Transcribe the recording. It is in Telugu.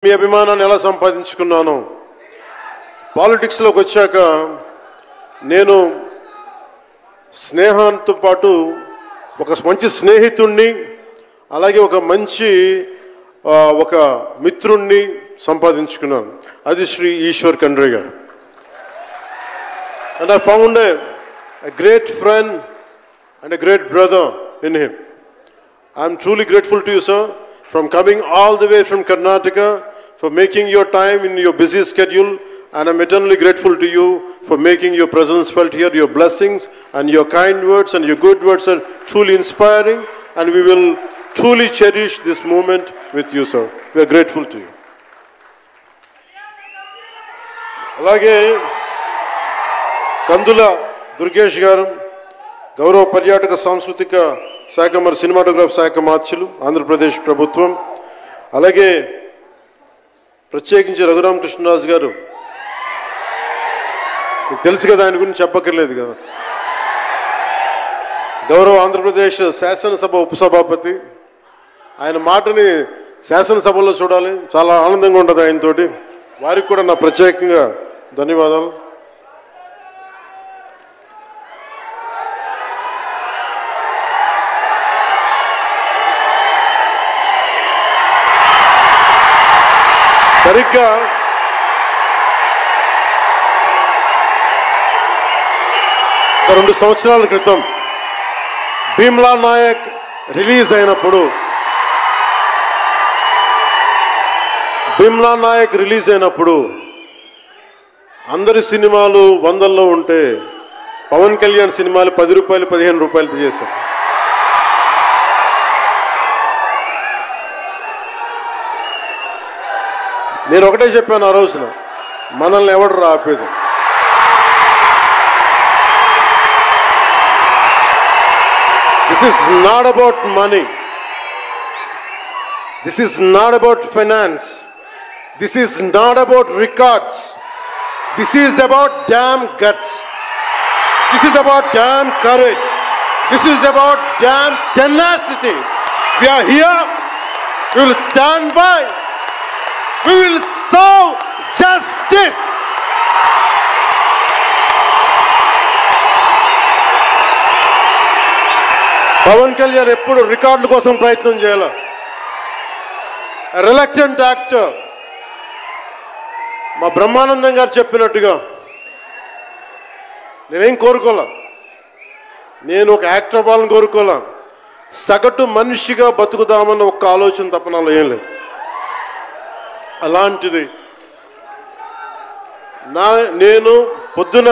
మీ అభిమానాన్ని ఎలా సంపాదించుకున్నాను? పాలిటిక్స్లోకి వచ్చాక నేను స్నేహంతో పాటు ఒక మంచి స్నేహితుణ్ణి, అలాగే ఒక మంచి ఒక మిత్రుణ్ణి సంపాదించుకున్నాను. అది శ్రీ ఈశ్వర్ ఖండ్రే గారు. And I found a great friend and a great brother in him. I am truly grateful to you, sir, from coming all the way from Karnataka, for making your time in your busy schedule, and I'm eternally grateful to you for making your presence felt here. Your blessings and your kind words and your good words are truly inspiring, and we will truly cherish this moment with you, sir. We are grateful to you. అలాగే కందుల దుర్గేష్ గారు, గౌరవ పర్యాటక సాంస్కృతిక శాఖ మరి సినిమాటోగ్రాఫ్ శాఖ మార్చులు, ఆంధ్రప్రదేశ్ ప్రభుత్వం. అలాగే ప్రత్యేకించి రఘురామకృష్ణరాజు గారు, మీకు తెలుసు కదా, ఆయన గురించి చెప్పక్కర్లేదు కదా. గౌరవ ఆంధ్రప్రదేశ్ శాసనసభ ఉపసభాపతి. ఆయన మాటని శాసనసభలో చూడాలి, చాలా ఆనందంగా ఉంటుంది ఆయనతోటి. వారికి కూడా నా ప్రత్యేకంగా ధన్యవాదాలు. సరిగ్గా ఒక 2 సంవత్సరాల క్రితం భీమ్లా నాయక్ రిలీజ్ అయినప్పుడు అందరి సినిమాలు 100లో ఉంటే పవన్ కళ్యాణ్ సినిమాలు 10 రూపాయలు 15 రూపాయలతో చేశారు. నేను ఒకటే చెప్పాను ఆ రోజున, మనల్ని ఎవడు రాపేది. This is not about money. This is not about finance. This is not about records. This is about damn guts. This is about damn courage. This is about damn tenacity. We are here. We will stand by. We will serve justice. Pawan Kalyan ఎప్పుడు రికార్డుల కోసం ప్రయత్నం చేయాల. Reluctant actor. మా బ్రహ్మానందం గారు చెప్పినట్టుగా నేనేం కోరుకోలే, నేను ఒక యాక్టర్ అవ్వాలని కోరుకోలే. సగటు మనిషిగా బతుకుదామన్న ఒక్క ఆలోచన తప్ప నాలో ఏం లేదు. అలాంటిది నేను పొద్దున